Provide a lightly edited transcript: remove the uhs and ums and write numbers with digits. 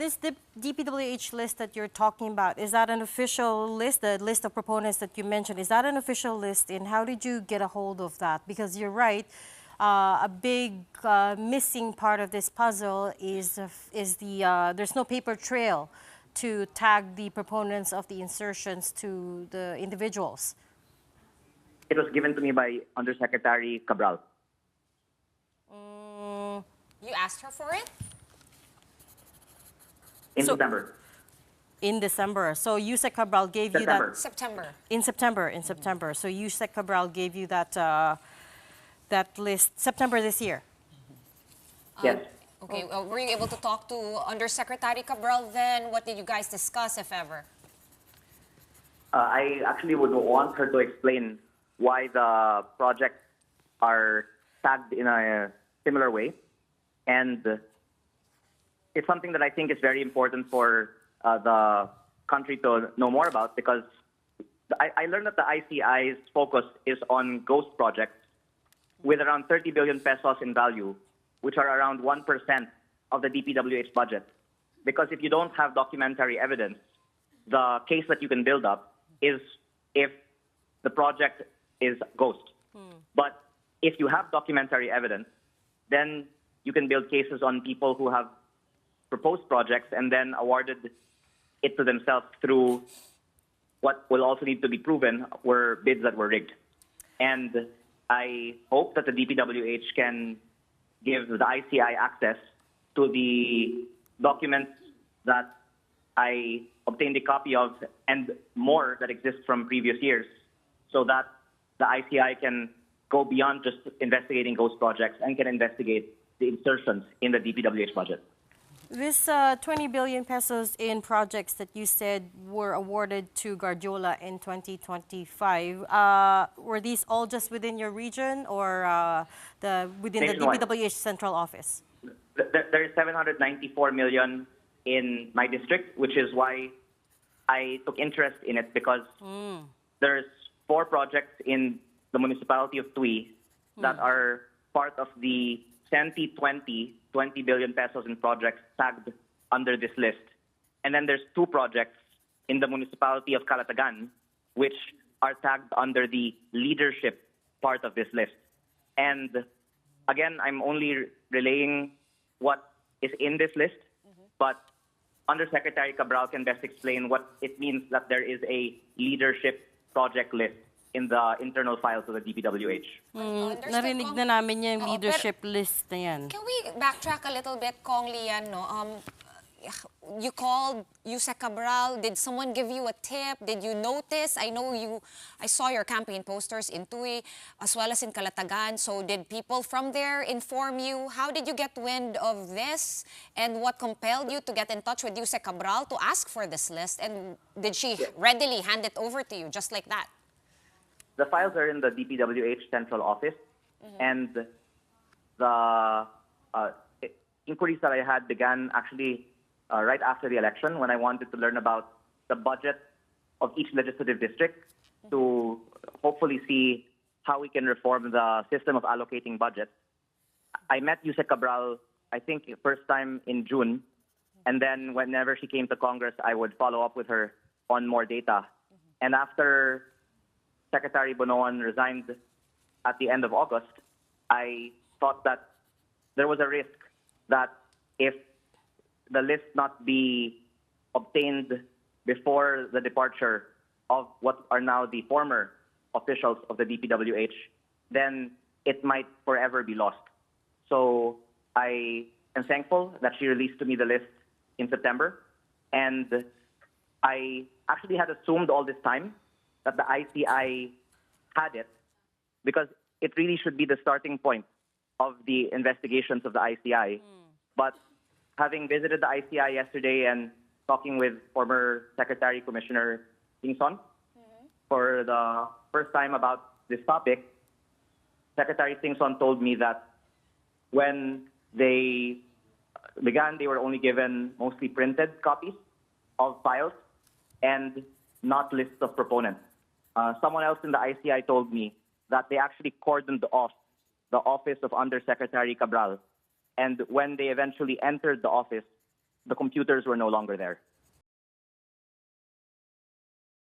This DPWH list that you're talking about, is that an official list, the list of proponents that you mentioned, is that an official list, and how did you get a hold of that? Because you're right, a big missing part of this puzzle is there's no paper trail to tag the proponents of the insertions to the individuals. It was given to me by Undersecretary Cabral. You asked her for it? In September. In December. So Usec Cabral gave you that... September. In September. So Usec Cabral gave you that, that list September this year? Yes. Okay, were you able to talk to Undersecretary Cabral then? What did you guys discuss, if ever? I actually would want her to explain why the projects are tagged in a similar way. And it's something that I think is very important for the country to know more about, because I learned that the ICI's focus is on ghost projects with around 30 billion pesos in value, which are around 1% of the DPWH budget. Because if you don't have documentary evidence, the case that you can build up is if the project is ghost. But if you have documentary evidence, then you can build cases on people who have proposed projects and then awarded it to themselves through what will also need to be proven were bids that were rigged. And I hope that the DPWH can give the ICI access to the documents that I obtained a copy of and more that exist from previous years, so that the ICI can go beyond just investigating ghost projects and can investigate the insertions in the DPWH budget. This 20 billion pesos in projects that you said were awarded to Gardiola in 2025, were these all just within your region or within Nationwide. the DPWH central office? There is 794 million in my district, which is why I took interest in it, because there's 4 projects in the municipality of Tui that are part of the CENTI 20 billion pesos in projects tagged under this list. And then there's 2 projects in the municipality of Calatagan, which are tagged under the leadership part of this list. And again, I'm only relaying what is in this list, but Undersecretary Cabral can best explain what it means that there is a leadership project list in the internal files of the DPWH. Narinig na namin yung leadership list na yan. Can we backtrack a little bit, Kong Lian? No? You called Usec Cabral. Did someone give you a tip? Did you notice? I saw your campaign posters in Tui as well as in Calatagan. So did people from there inform you? How did you get wind of this? And what compelled you to get in touch with Usec Cabral to ask for this list? And did she readily hand it over to you just like that? The files are in the DPWH central office, and the inquiries that I had began actually right after the election, when I wanted to learn about the budget of each legislative district to hopefully see how we can reform the system of allocating budgets. I met Usec Cabral, I think, first time in June, and then whenever she came to Congress, I would follow up with her on more data. And after Secretary Bonoan resigned at the end of August, I thought that there was a risk that if the list not be obtained before the departure of what are now the former officials of the DPWH, then it might forever be lost. So I am thankful that she released to me the list in September, and I actually had assumed all this time that the ICI had it, because it really should be the starting point of the investigations of the ICI. But having visited the ICI yesterday and talking with former Secretary Commissioner Tingson for the first time about this topic, Secretary Tingson told me that when they began, they were only given mostly printed copies of files and not lists of proponents. Someone else in the ICI told me that they actually cordoned off the office of Undersecretary Cabral. And when they eventually entered the office, the computers were no longer there.